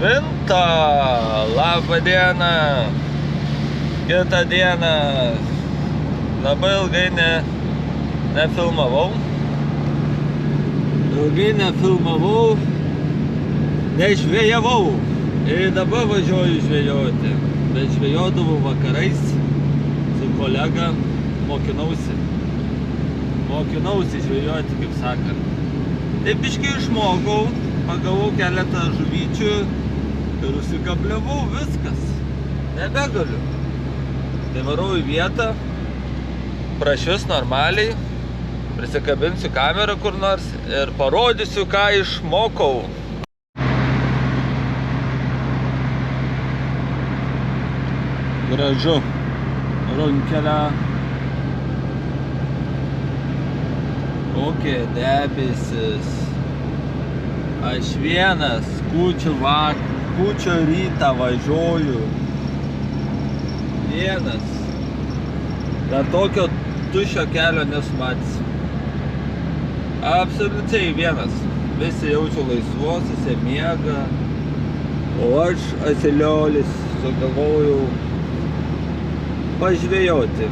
9. Labą dieną. Kitą dieną. Labai ilgai nefilmavau. Nežvejavau. Ir dabar važiuoju žvejoti. Bet žvejodavau vakarais su kolega. Mokinausi žvejoti, kaip sakant. Taip biškai išmokau, pagavau keletą žuvyčių ir užsikabliavau, viskas. Nebegaliu. Tai varau į vietą, prašvis normaliai, prisikabinsiu kamerą kur nors ir parodysiu, ką išmokau. Gražu. Runkelę. Kokie debesis. Aš vienas kūčio rytą važiuoju. Vienas. Dar tokio tuščio kelio nesumatysiu. Absoliučiai vienas. Visi jaučiu laisvos, visi miega. O aš asiliolis sugalvojau pažvejoti.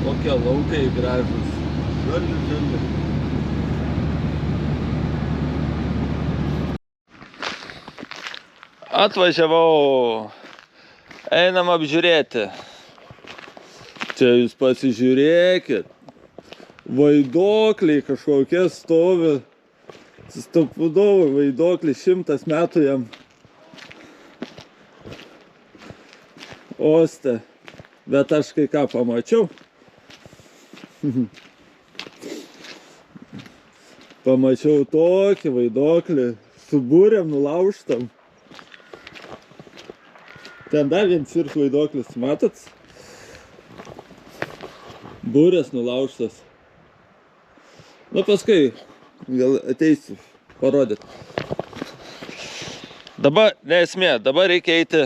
Kokie laukai gražus. Žali. Atvažiavau. Einam apžiūrėti. Čia jūs pasižiūrėkit. Vaidokliai kažkokie stovi. Stopudovai vaidokliai, 100 metų jam. Oste. Bet aš kai ką pamačiau. Pamačiau tokį vaidoklį su burėm nulaužtam. Ten dar vienas ir vaidoklis, matot? Burės nulaužtas. Nu paskui gal ateisiu parodyt. Dabar neesmė, dabar reikia eiti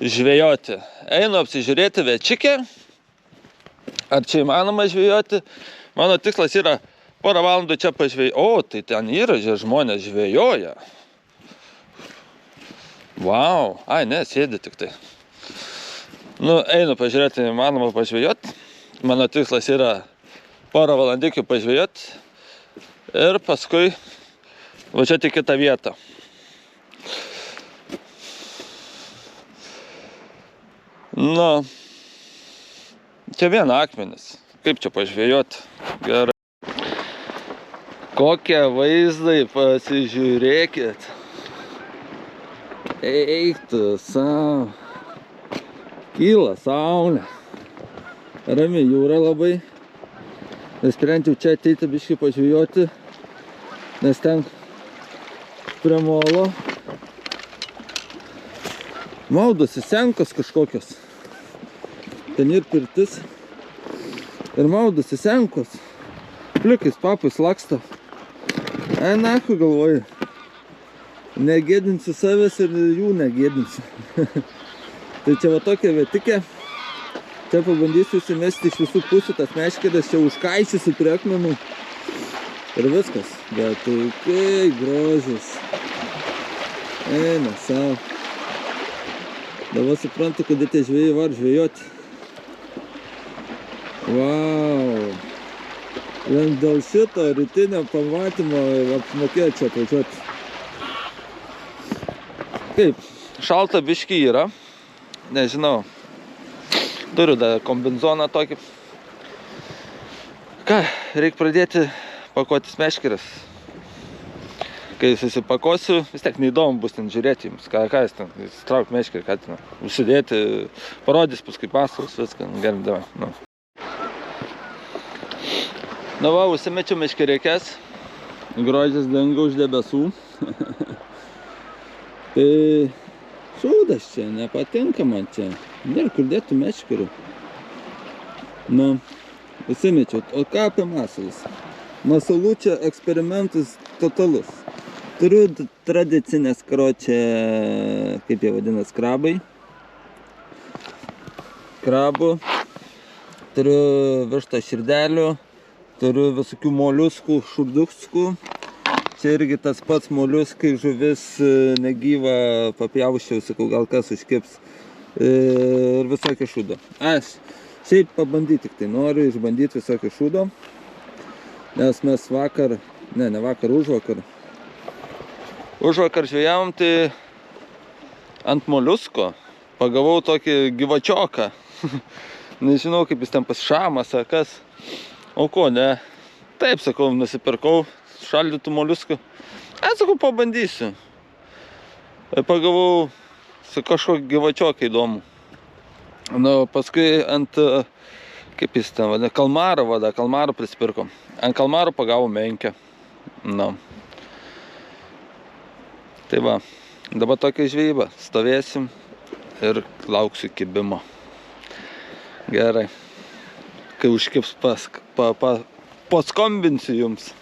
žvejoti. Einu apsižiūrėti večikę. Ar čia įmanoma žvejoti? Mano tikslas yra porą valandų čia pažvejoti. O, tai ten yra žmonės žvejoja. Vau. Ai, ne, sėdi tik tai. Nu, einu pažiūrėti, įmanoma pažvejoti. Mano tikslas yra porą valandikių pažvejoti. Ir paskui važiuoti į kitą vietą. Nu, čia vien akmenis. Kaip čia pažvejoti? Gerai. Kokie vaizdai, pasižiūrėkit. Eik tu savo. Kyla saulė. Rami jūra labai. Nusprendžiau čia ateiti biškį pažvejoti. Nes ten prie molo maudosi senkos kažkokios. Ten ir pirtis. Ir maudosi senkos. Pliukais papais laksto. Ai, nachu galvoju. Negėdinsiu savęs ir jų negėdinsiu. Tai čia va tokia vietikė. Čia pabandysiu įsimesti iš visų pusių tas meškeres. Čia užkaišysiu prie akmenų. Ir viskas. Bet tai grožis. Eina savo. Dabar suprantu, kad tie žvėjai var žvėjoti. Vau. Vien dėl šito rytinio pamatymo apmokėjo čia atvažiuoti. Kaip? Šalta biškį yra. Nežinau. Turiu dar kombinzoną tokį. Ką, reikia pradėti pakuotis meškeres. Kai susipakosiu, vis tiek neįdomu bus ten žiūrėti jums. Ką jis ten, įsitrauk meškerį, ką ten užsidėti, parodys paskui pasaus, viską. Gerai, davai. Nu. Nu va, užsimečiau meškerėkes. Grožis dingo už debesų. Tai šūdas čia, nepatinka man čia. Nėra kur dėtų meškerių. Nu, užsimečiau. O ką apie masalus? Masalų čia eksperimentas totalus. Turiu tradicinės karočią, kaip jie vadina, skrabai. krabų, turiu vištą širdelių, turiu visokių moliuskų, šurduskų. Čia irgi tas pats moliuskai, žuvis negyva, papjauščiau, sakau, gal kas užkips. Ir visokio šūdo. Aš šiaip pabandyti tik tai noriu, išbandyti visokio šūdo. Nes mes vakar, ne vakar, užvakar žvėjavom, tai ant moliusko pagavau tokį gyvačioką. Nežinau, kaip jis ten pasišamas ar kas. O ko, ne? Taip, sakau, nusipirkau šaldytų moliuskų. Sakau, pabandysiu. Pagavau su kažkokį gyvačioką įdomu. Nu, paskui ant, kaip jis ten vadina, kalmarą prisipirkom. Ant kalmarų pagavau menkę. Nu. Tai va, dabar tokia žvejyba. Stovėsim ir lauksiu kibimo. Gerai. Kai užkips paskambinsiu jums.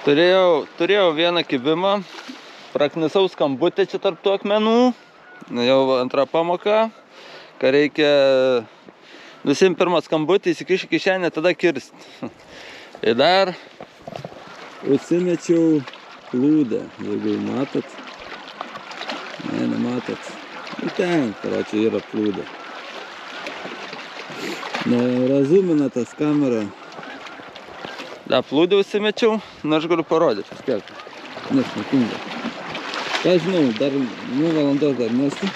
Turėjau vieną kibimą. Praknisau skambutį čia tarp tų akmenų. Jau antra pamoka. Ką reikia nusiimti pirmą skambutį, įsikišti kišenę, tada kirsti. Ir dar užsimečiau plūdę, jeigu matot. Ne, nematot. Nu ten, karočiui, yra plūdė. Nerazumina tas kamera. Da, plūdę užsimečiau, na aš galiu parodyti, kiek. Nesmakinga. Ką žinau, dar 2 valandos dar nesu.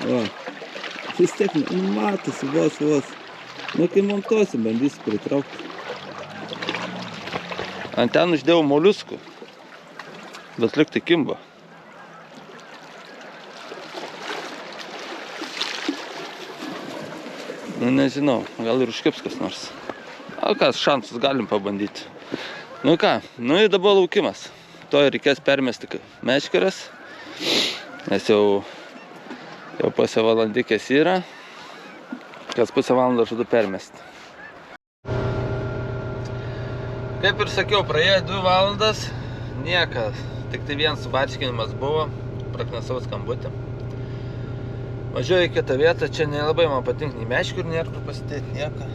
Va. Vis tiek matosi vos. Nu, kai montuosi, bandysiu pritraukti. Ant ten uždėjau moliuskų. Bet liktai kimba. Nu, nežinau, gal ir užkips kas nors. O kas, šansus galim pabandyti. Nu ką, nu ir dabar laukimas. To reikės permesti meškeres. Nes jau pusę valandikės yra. Kas pusę valandą žadu permesti. Kaip ir sakiau, praėjo 2 valandas. Niekas. Tik tai vienas subarškinimas buvo. Praknisau skambutį. Važiuoju į kitą vietą. Čia nelabai man patinka nei meškerių, nėra kur pasidėti nieko.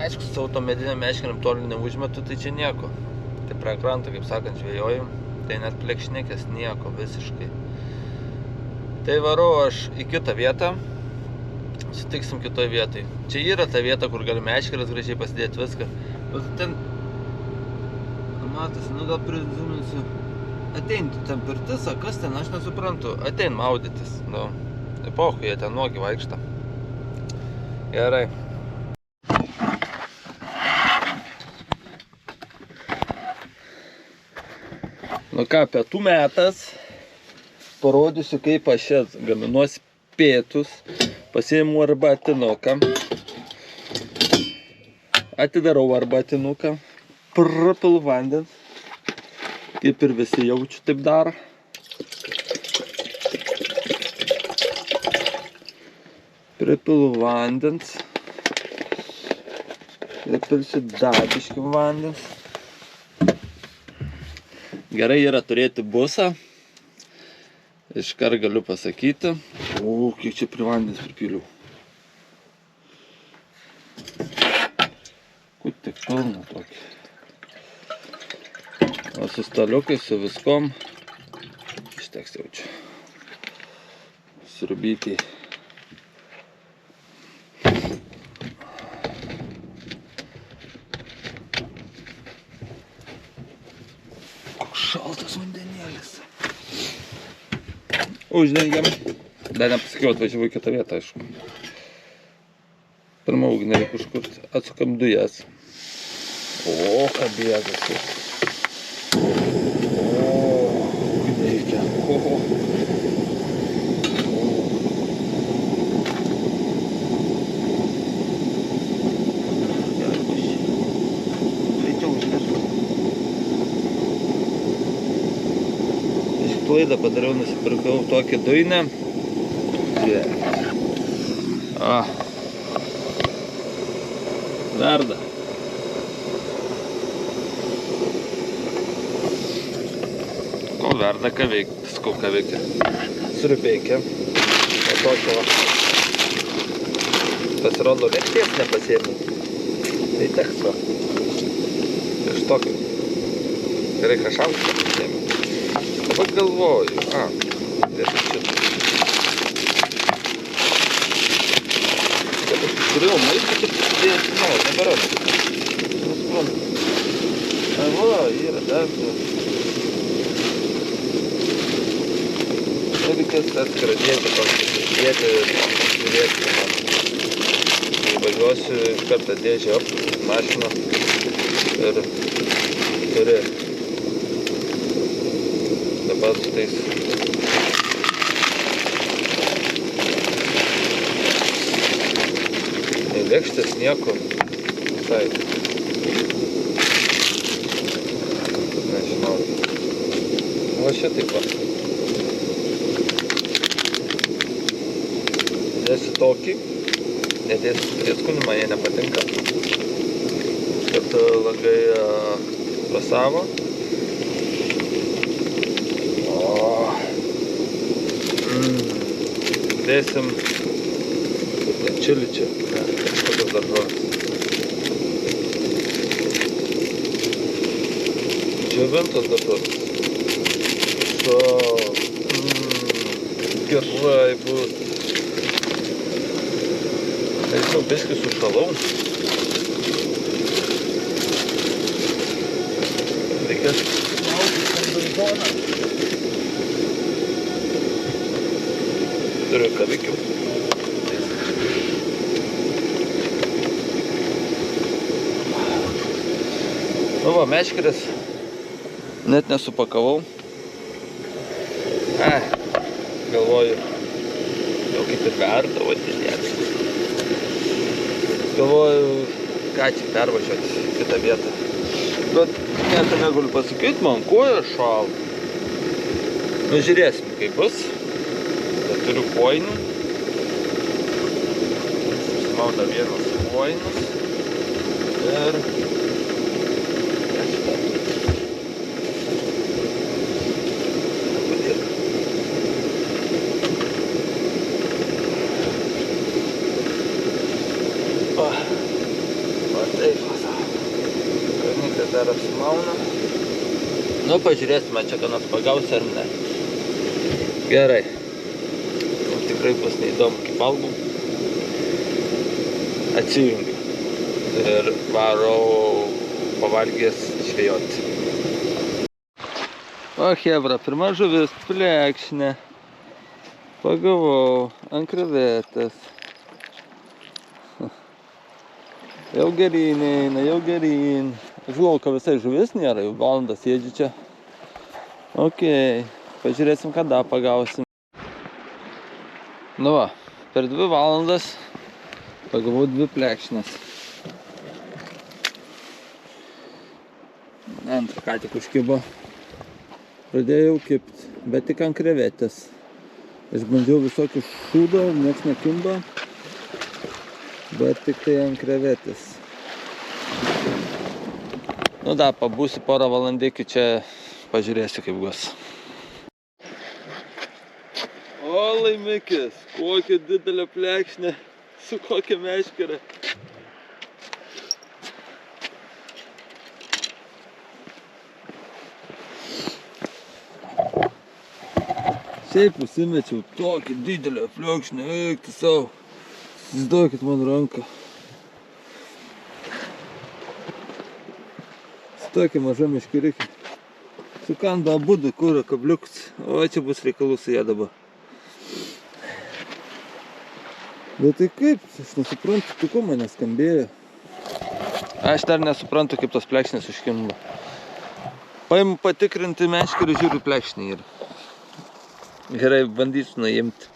Aišku, su savo tom medinėm meškeriam toli neužmetu, tai čia nieko. Tai prie kranto, kaip sakant, žvėjoju. Tai net plekšnekės nieko visiškai. Tai varau aš į kitą vietą. Sutiksim kitoj vietoj. Čia yra ta vieta, kur gali meškeras gražiai pasidėti viską. Bet ten... Matosi, nu gal prizuminsiu. Atein ten pirtis, a kas ten, aš nesuprantu. Atein maudytis. Nu, epochų, jie ten nuogi vaikšta. Gerai. Nu ką, pietų metas. Parodysiu, kaip aš jas gaminuosi pietus. Pasiimu arbatinuką. Atidarau arbatinuką. Prapilu vandens. Kaip ir visi jaučiu taip daro. Pripilu vandens. Pripilsiu dar biškį vandens. Gerai yra turėti busą. Iškart galiu pasakyti. O, kiek čia prie vandens pripiliau. Kur tik pilna tokį. O su staliukai, su viskom. Išteks jaučiu. Sriubytį. Šaltas vandenėlis. Uždengiam. Dar nepasakiau, atvažiavau į kitą vietą, aišku. Pirmą ugnį reikia užkurti. Atsukam dujas. O, ką bėgas. O, ugnį reikia. Klaidą padariau, nusipirkau tokį dujinę. Verda. Ko verda, ką veikia? Ką veikia? Sriubeikė. O tokio pasirodo lėkštės nepasiėmiau. Tai teks va. Iš tokio. Gerai kažams nepasiėmiau. Dabar galvoju. Dėsiu šitą. Kad aš turėjau maistą, kad dėsiu, neberandu. Nesprantu. Va, yra dar du. Reikės atskirą dėti, pasidėti, žiūrėti man. Tai važiuosiu iš kartą dėžę mašiną ir turi dabar su tais nei lėkštės nieko visai. Nežinau. Va šitaip va. Dėsiu tokį, nedėsiu prieskonių, man jie nepatinka. Kad langai prasavo. Dėsim čili čia, kažkokios daržovės. Džiovintos daržovės. Gerai bus. Nežinau, biškį sušalau. Reikės laukti kombizoną. Turiu kavikių. Nu va, meškeres net nesupakavau. Galvoju, jau kaip ir verda, o dėdėti. Galvoju, ką čia pervažiuoti į kitą vietą. Bet nieko negaliu pasakyti, man koja šalta. Nu, žiūrėsim, kaip bus. Bet turiu kojinių. Susimau dar vienas kojinius. Ir... Dar apsimauna. Nu, pažiūrėsime, čia ką nors pagausi ar ne. Gerai. Nu, tikrai bus neįdomu, kaip valgau. Atsijungiu. Ir varau pavalgęs žvejoti. O, hebra, pirma žuvis, plekšnė. Pagavau ant krevetės. Jau geryn eina, jau geryn. Žinau, kad visai žuvis nėra, jau valandą sėdžiu čia. Okei, pažiūrėsim, kada pagausim. Nu va, per 2 valandas pagavau 2 plekšnes. Antrą ką tik užkibo. Pradėjau kipti, bet tik ant krevetės. Išbandžiau visokių šūdo, nieks nekimba, bet tik tai ant krevetės. Nu da, pabūsiu porą valandėkių čia, pažiūrėsiu kaip bus. O, laimikis, kokia didelė plekšnė, su kokia meškere. Šiaip užsimečiau tokį didelę plekšnę, eik tu savo. Įsivaizduokit man ranką. Tokia maža meškerikė. Sukando abudu kūro kabliukus. O čia bus reikalų su ją dabar. Bet tai kaip? Aš nesuprantu, tu ko man neskambėjo. Aš dar nesuprantu, kaip tos plekšnės užkimba. Paimu patikrinti meškerį, žiūriu plekšnį ir gerai bandysiu nuimti.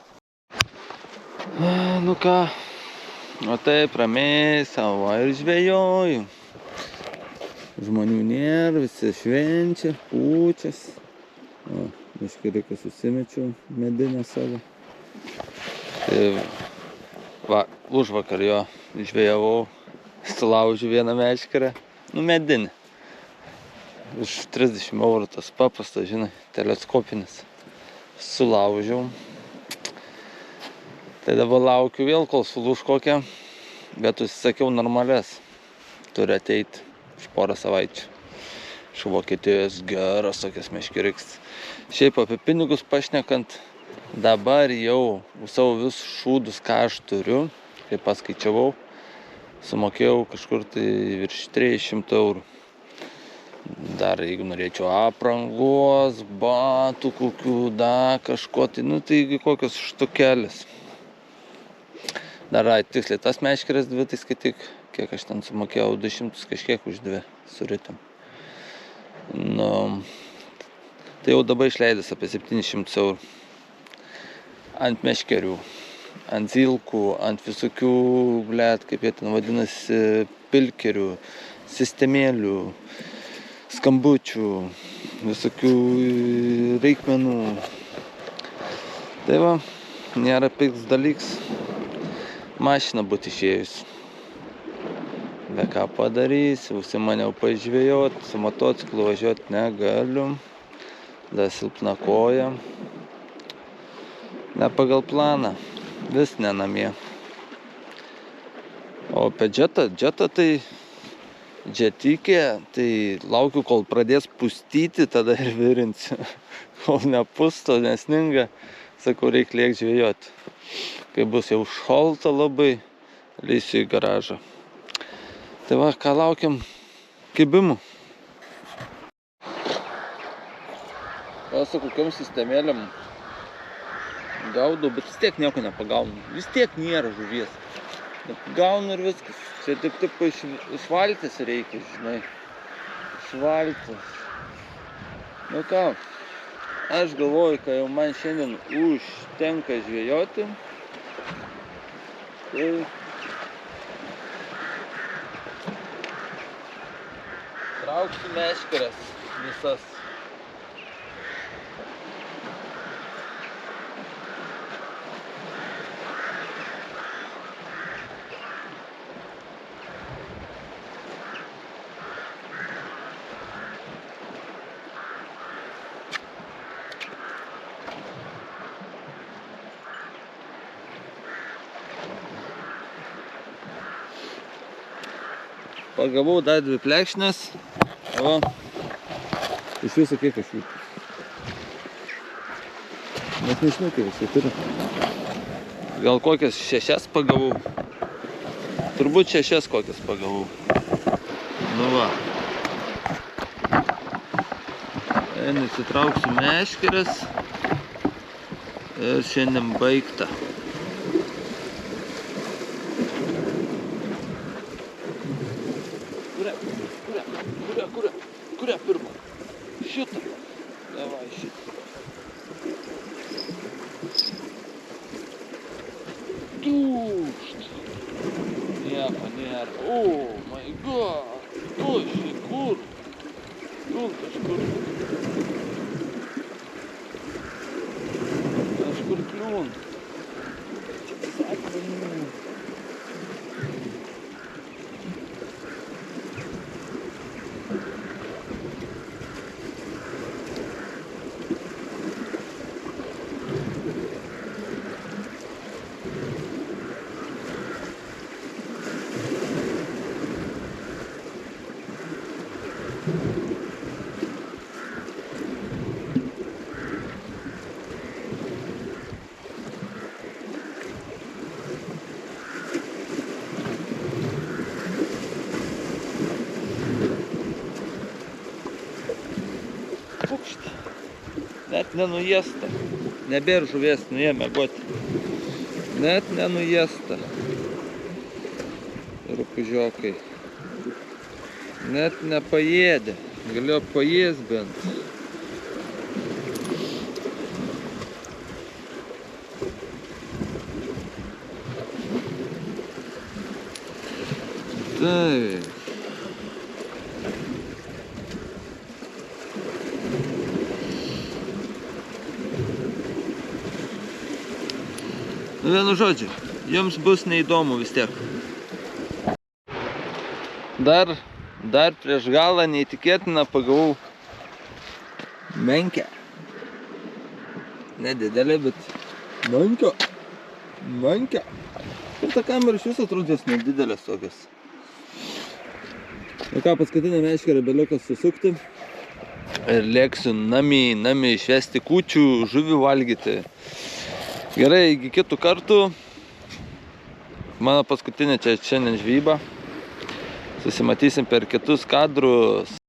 Nu ką, o taip ramiai savo ir žvejoju. Žmonių nėra, visi švenčia, kūčias. O, meškeriką susimečiau medinę savo. Tai va, užvakar jo žvejavau, sulaužiu vieną meškerę, nu medinį. Už 30 eurų tas paprastas, žinai, teleskopinis. Sulaužiau, Tai dabar laukiu vėl, kol sulūš kokią, bet užsisakiau normales. Turi ateiti už porą savaičių. Iš Vokietijos geras tokias meškeriks. Šiaip apie pinigus pašnekant, dabar jau savo visus šūdus, ką aš turiu, kai paskaičiavau, sumokėjau kažkur tai virš 300 eurų. Dar jeigu norėčiau aprangos, batų kokių, kažko, tai, tai kokios štukelės. Dar tiksliai tas meškeres dvi, tai skaityk, kiek aš ten sumokėjau, 200 kažkiek už dvi suritim. Tai jau dabar išleidęs apie 700 eurų. Ant meškerių, ant zilkų, ant visokių, kaip jie ten vadinasi, pilkerių, sistemėlių, skambučių, visokių reikmenų. Tai va, nėra pigs dalyks. Mašina būti išėjus. Be ką padarysi, užsimaniau pažvejot, su motociklu važiuot negaliu. Dar silpna koja. Ne pagal planą, vis ne namie. O apie džetą tai džetikė, tai laukiu, kol pradės pustyti, tada ir virinsiu. Kol nepusto, nesninga, sakau, reikia liek žvejoti. Kai bus jau šalta labai, leisiu į garažą. Tai va, ką laukiam? Kibimų. O su kokiom sistemėlėm gaudau, bet vis tiek nieko nepagaunu. Vis tiek nėra žuvies. Gaunu ir viskas. Čia tik iš valties reikia, žinai. Iš valties. Nu ką, aš galvoju, kad jau man šiandien užtenka žvejoti. Tai trauksiu meškeres visas. Pagavau dar 2 plekšnės. O, iš viso kiek aš jų. Net nežinau, kiek aš jų turiu. Gal kokias 6 pagavau. Turbūt 6 kokias pagavau. Nu va. Įsitrauksiu meškeres. Ir šiandien baigta. Kurią pirmą? Šitą. Davai šitą. Dūšt. Nieko nėra. Oh my god. Tuši, kur? Kažkur. Kažkur kliūn. Net nenujesta. Nebėr žuvies, nuėjo mėgoti. Net nenujesta. Rupūžiokai. Net nepaėdė. Galėjo paės bent. Taip. Vienu žodžiu, jums bus neįdomu vis tiek. Dar prieš galą neįtikėtiną pagavau menkę. Nedidelė, bet menka. Mankia. Ir ta kamera iš viso atrodės nedidelės tokios. Ir ką, paskutinė meškerė beliukas susukti. Ir lėksiu namį išvesti kūčių, žuvį valgyti. Gerai, iki kitų kartų. Mano paskutinė čia šiandien žvejyba. Susimatysim per kitus kadrus.